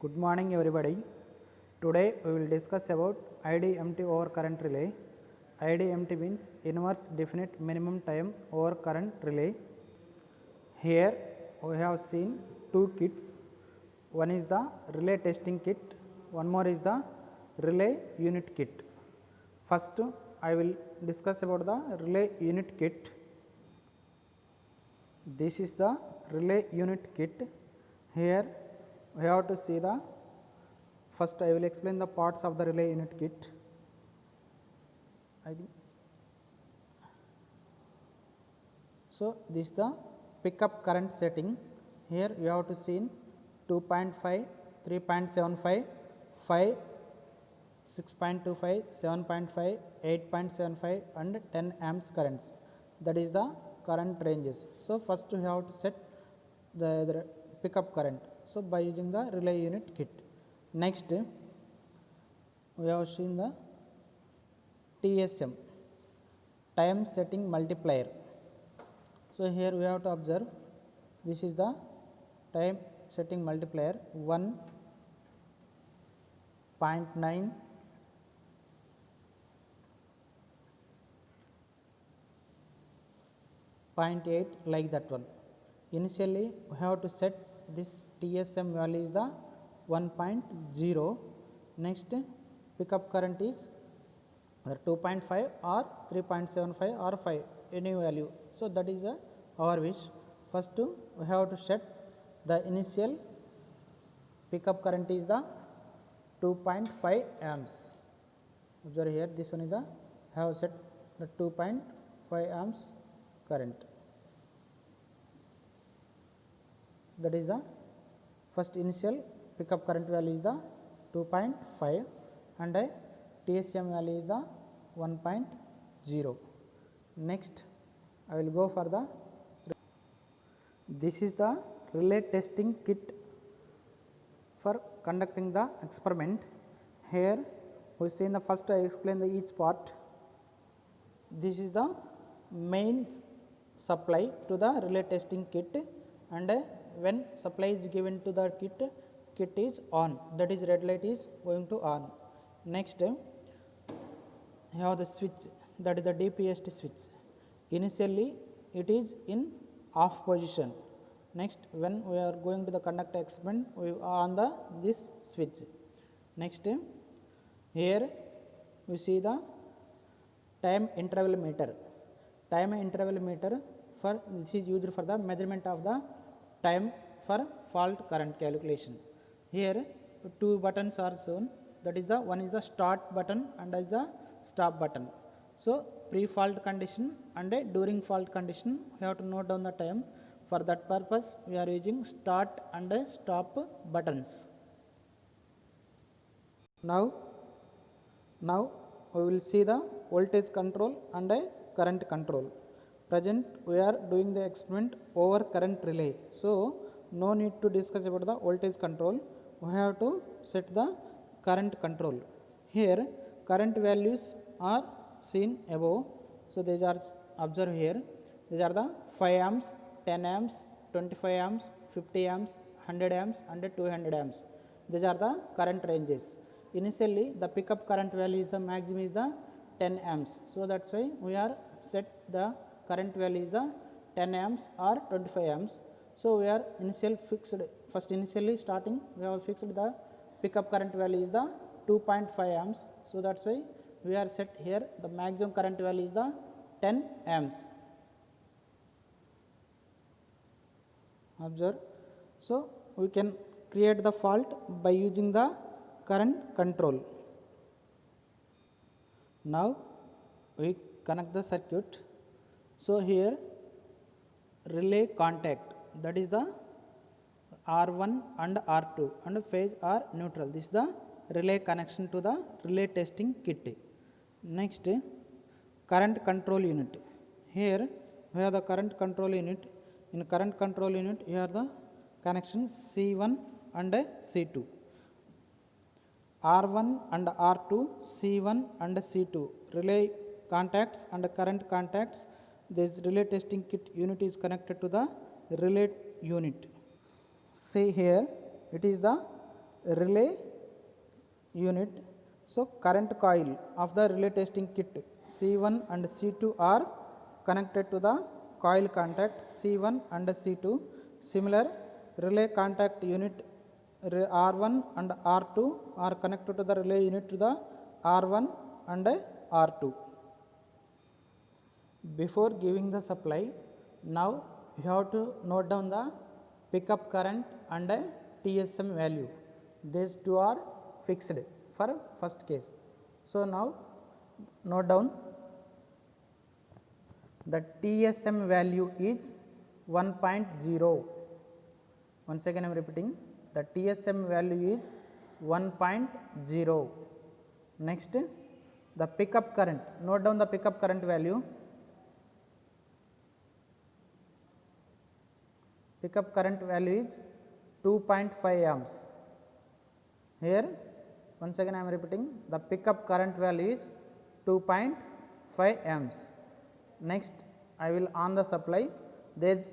Good morning everybody. Today we will discuss about Idmt over current relay. Idmt means inverse definite minimum time over current relay. Here we have seen two kits. One is the relay testing kit, one more is the relay unit kit. First I will discuss about the relay unit kit. This is the relay unit kit. Here we have to see the first I will explain the parts of the relay unit kit. So this is the pickup current setting. Here you have to see 2.5, 3.75, 5, 6.25, 7.5, 8.75 and 10 amps currents. That is the current ranges. So first we have to set the pickup current. So by using the relay unit kit. Next we have seen the TSM, time setting multiplier. So here we have to observe this is the time setting multiplier 1.9, 0.8 like that one. Initially we have to set this TSM value is the 1.0. Next pickup current is 2.5 or 3.75 or 5, any value. So that is our wish. First we have to set the initial pickup current is the 2.5 amps. Observe here, this one is the have set the 2.5 amps current. That is the first initial pickup current value is the 2.5 and TSM value is the 1.0. Next I will go for the this is the relay testing kit for conducting the experiment. Here we see in the first I explain the each part. This is the mains supply to the relay testing kit, and when supply is given to the kit is on, that is red light is going to on. Next you have the switch, that is the DPST switch. Initially it is in off position. Next when we are going to the conduct experiment we are on the this switch. Next here we see the time interval meter. Time interval meter for this is used for the measurement of the time for fault current calculation. Here two buttons are shown, that is the one is the start button and is the stop button. So pre-fault condition and during fault condition we have to note down the time. For that purpose we are using start and stop buttons. Now we will see the voltage control and current control. Present we are doing the experiment over current relay, so no need to discuss about the voltage control. We have to set the current control. Here current values are seen above. So these are observed here. These are the 5 amps, 10 amps, 25 amps, 50 amps, 100 amps and 200 amps. These are the current ranges. Initially the pickup current value is the maximum is the 10 amps. So that's why we are set the current value is the 10 amps or 25 amps. So we are first initially starting we have fixed the pickup current value is the 2.5 amps. So that's why we are set here the maximum current value is the 10 amps. Observe. So we can create the fault by using the current control. Now we connect the circuit. So here relay contact, that is the R1 and R2 and phase are neutral. This is the relay connection to the relay testing kit. Next current control unit. Here we have the current control unit. In current control unit here are the connections C1 and C2. R1 and R2, C1 and C2 relay contacts and current contacts. This relay testing kit unit is connected to the relay unit. See here it is the relay unit. So current coil of the relay testing kit C1 and C2 are connected to the coil contact C1 and C2. Similar relay contact unit R1 and R2 are connected to the relay unit to the R1 and R2. Before giving the supply, now you have to note down the pickup current and TSM value. These two are fixed for first case. So now note down the TSM value is 1.0. Once again I am repeating, the TSM value is 1.0. Next, the pickup current, note down the pickup current value. Pickup current value is 2.5 amps. Here once again I am repeating, the pickup current value is 2.5 amps. Next, I will on the supply, there is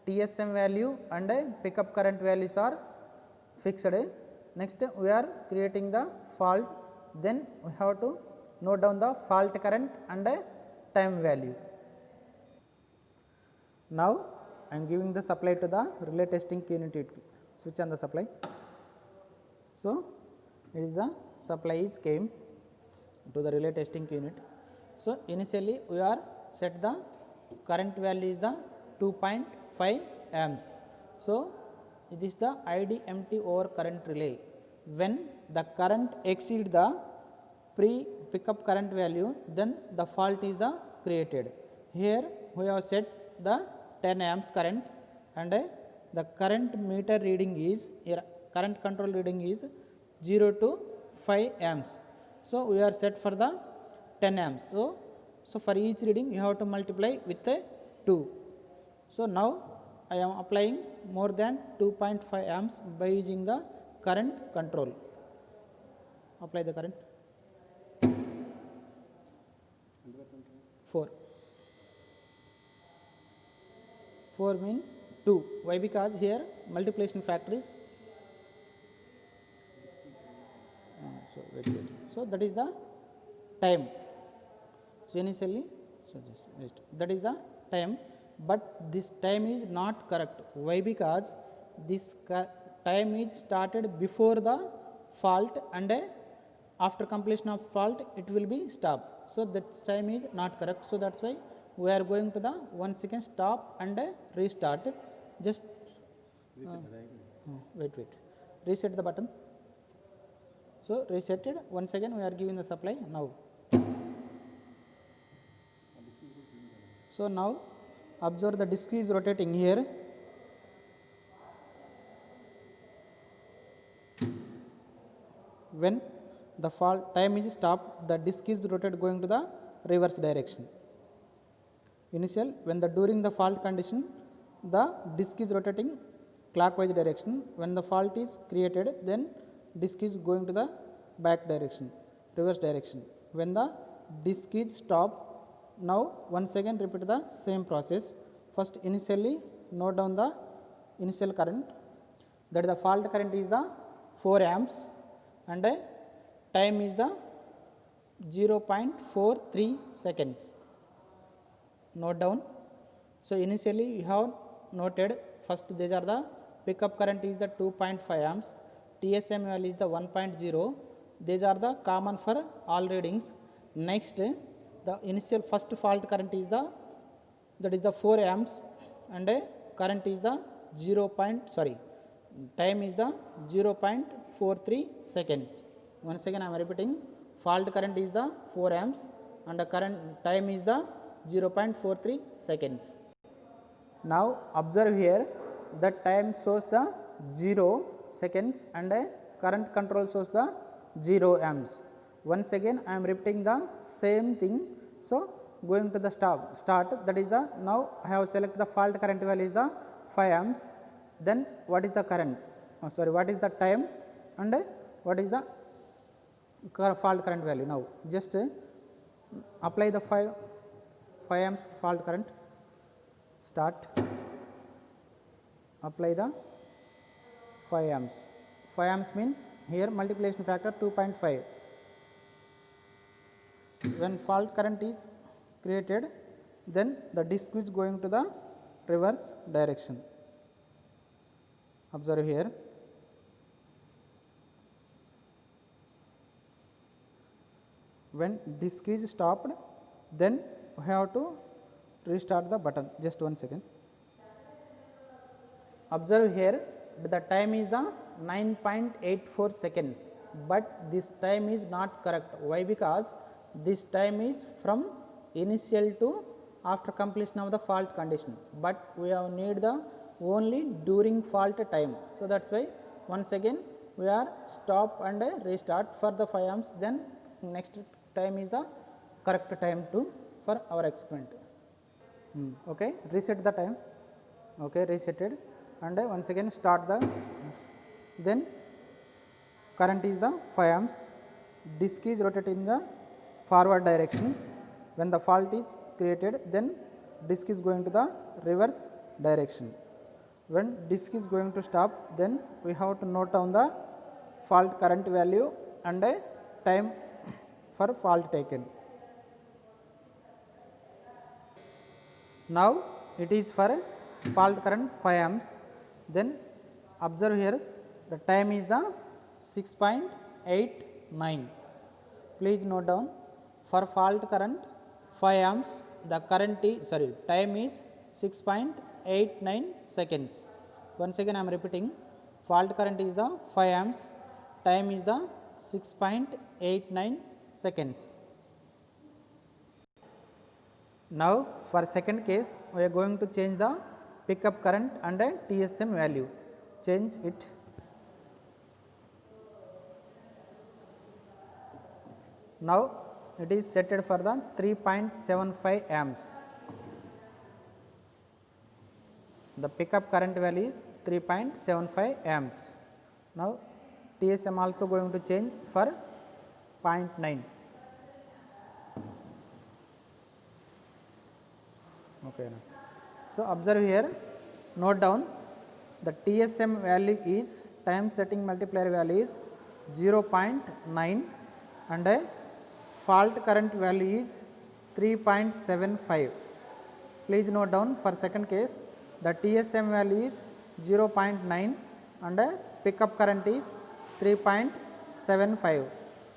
TSM value and pickup current values are fixed. Next, we are creating the fault, then we have to note down the fault current and time value. Now I am giving the supply to the relay testing unit. Switch on the supply. So it is the supply is came to the relay testing unit. So initially we are set the current value is the 2.5 amps. So it is the Idmt over current relay. When the current exceed the pre pickup current value, then the fault is the created. Here we have set the 10 amps current and the current meter reading is, current control reading is 0 to 5 amps. So we are set for the 10 amps. So for each reading you have to multiply with 2. So now I am applying more than 2.5 amps by using the current control. Apply the current. 4. 4 means 2. Why? Because here multiplication factor is so that is the time. So initially that is the time, but this time is not correct. Why? Because this time is started before the fault and after completion of fault it will be stopped. So that time is not correct. So that's why we are going to the 1 second stop and restart. Just wait, reset the button. So resetted. Once again we are giving the supply now. So now observe the disc is rotating here. When the fault time is stopped, the disc is rotated going to the reverse direction. Initial, when the during the fault condition, the disc is rotating clockwise direction. When the fault is created, then disc is going to the back direction, reverse direction. When the disc is stopped, now once again repeat the same process. First initially note down the initial current, that the fault current is the 4 amps and time is the 0.43 seconds. Note down. So initially you have noted, first these are the pickup current is the 2.5 amps, TSM value is the 1.0. These are the common for all readings. Next, the initial first fault current is the, that is the 4 amps and current is the time is the 0.43 seconds. Once again I am repeating, fault current is the 4 amps and the current time is the 0.43 seconds. Now observe here, the time shows the 0 seconds and current control shows the 0 amps. Once again I am repeating the same thing. So going to the start, that is the, now I have selected the fault current value is the 5 amps. Then what is the current, what is the time and what is the fault current value. Now just apply the 5 amps fault current, start, apply the 5 amps 5 amps means here multiplication factor 2.5. When fault current is created, then the disk is going to the reverse direction. Observe here. When disk is stopped, then we have to restart the button. Just 1 second. Observe here, the time is the 9.84 seconds, but this time is not correct. Why? Because this time is from initial to after completion of the fault condition, but we have need the only during fault time. So that's why once again we are stop and restart for the 5 amps, then next time is the correct time to for our experiment. Okay, reset the time. Okay, resetted, and once again start the, then current is the 5 amps, disk is rotated in the forward direction. When the fault is created, then disk is going to the reverse direction. When disk is going to stop, then we have to note down the fault current value and time for fault taken. Now it is for fault current 5 amps. Then observe here, the time is the 6.89. Please note down, for fault current 5 amps, the current is time is 6.89 seconds. Once again I am repeating, fault current is the 5 amps, time is the 6.89 seconds. Now for second case, we are going to change the pickup current and a TSM value. Change it. Now it is set for the 3.75 amps. The pickup current value is 3.75 amps. Now TSM also going to change for 0.9. Okay. So observe here, note down, the TSM value is, time setting multiplier value is 0.9 and a fault current value is 3.75. Please note down, for second case, the TSM value is 0.9 and a pickup current is 3.75.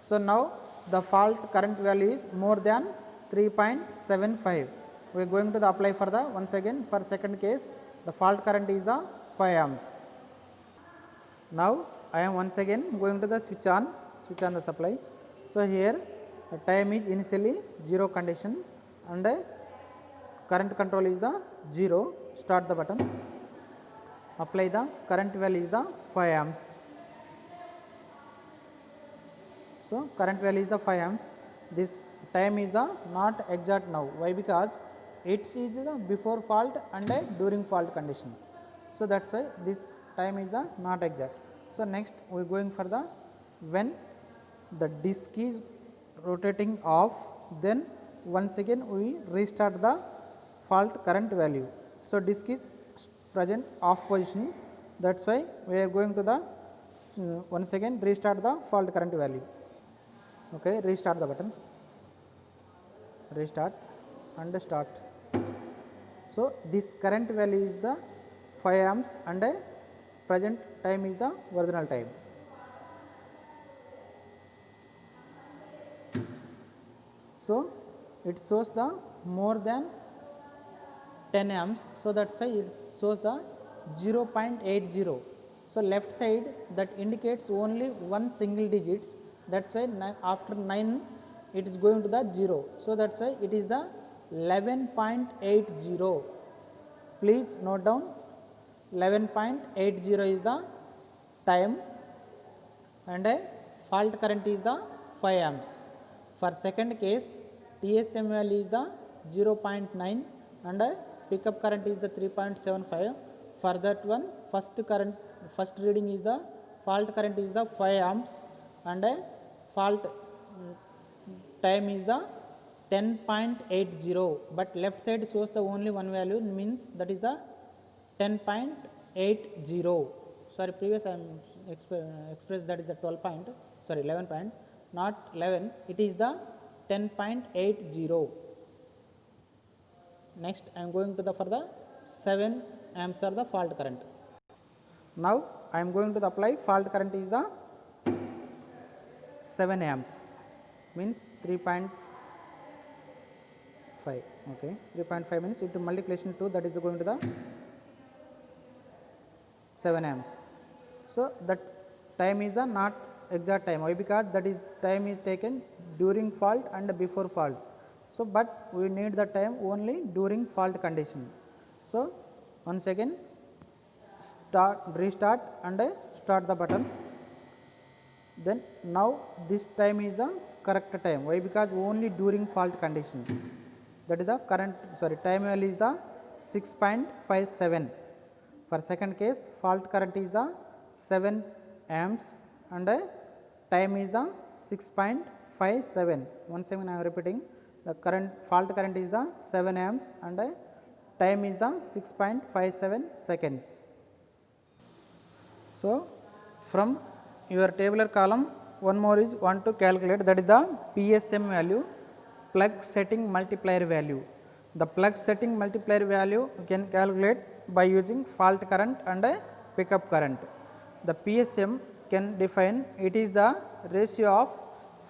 So now the fault current value is more than 3.75. We are going to the apply for the, once again for second case, the fault current is the 5 amps. Now I am once again going to the switch on the supply. So here the time is initially 0 condition and current control is the 0. Start the button, apply the current value is the 5 amps. So current value is the 5 amps. This time is the not exact now. Why? Because it is the before fault and during fault condition. So that's why this time is the not exact. So next we are going for the, when the disk is rotating off, then once again we restart the fault current value. So disk is present off position, that's why we are going to the once again restart the fault current value. Okay, restart the button, restart and start. So this current value is the 5 amps and present time is the original time. So it shows the more than 10 amps, so that's why it shows the 0.80. So left side that indicates only one single digits, that's why after 9 it is going to the 0. So that's why it is the 11.80. Please note down, 11.80 is the time and fault current is the 5 amps. For second case, TSM value is the 0.9 and pickup current is the 3.75. For that one, first reading is the fault current is the 5 amps and fault time is the 10.80, but left side shows the only one value, means that is the 10.80. Sorry, previous I am express that is the 12 point, sorry 11 point, not 11, it is the 10.80. Next I am going to the for the 7 amps are the fault current. Now I am going to the apply fault current is the 7 amps, means 3.5, okay, 3.5 means into multiplication 2, that is going to the 7 amps. So that time is the not exact time. Why? Because that is time is taken during fault and before faults. So but we need the time only during fault condition. So once again restart and start the button. Then now this time is the correct time. Why? Because only during fault condition. That is the current, sorry, time value is the 6.57. For second case, fault current is the 7 amps and time is the 6.57. Once again I am repeating, the current fault current is the 7 amps and time is the 6.57 seconds. So from your tabular column, one more is want to calculate, that is the PSM value, plug setting multiplier value. The plug setting multiplier value you can calculate by using fault current and pickup current. The PSM can define, it is the ratio of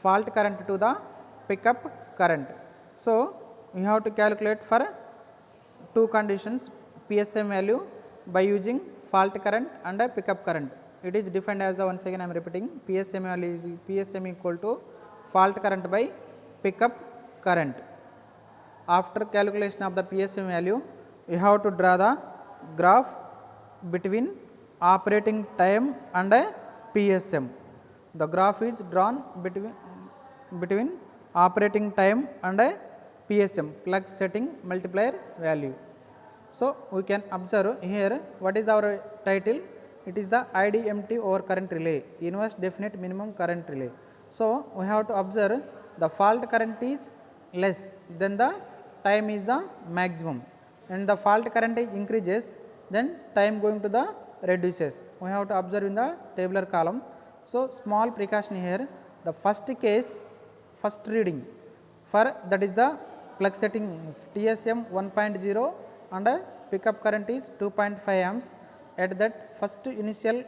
fault current to the pickup current. So we have to calculate for two conditions PSM value by using fault current and pickup current. It is defined as the, once again I am repeating, PSM value is PSM equal to fault current by pickup current. After calculation of the PSM value, you have to draw the graph between operating time and PSM. The graph is drawn between operating time and PSM, plug setting multiplier value. So we can observe here, what is our title? It is the Idmt over current relay, inverse definite minimum current relay. So we have to observe the fault current is less, then the time is the maximum, and the fault current is increases, then time going to the reduces. We have to observe in the tabular column. So small precaution here, the first case, first reading for that is the plug setting TSM 1.0 and pickup current is 2.5 amps. At that first initial,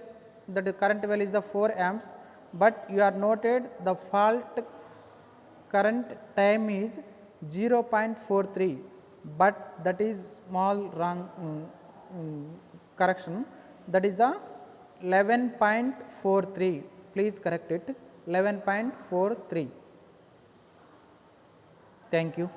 that the current value is the 4 amps, but you are noted the fault current time is 0.43, but that is small wrong correction, that is the 11.43. Please correct it, 11.43. Thank you.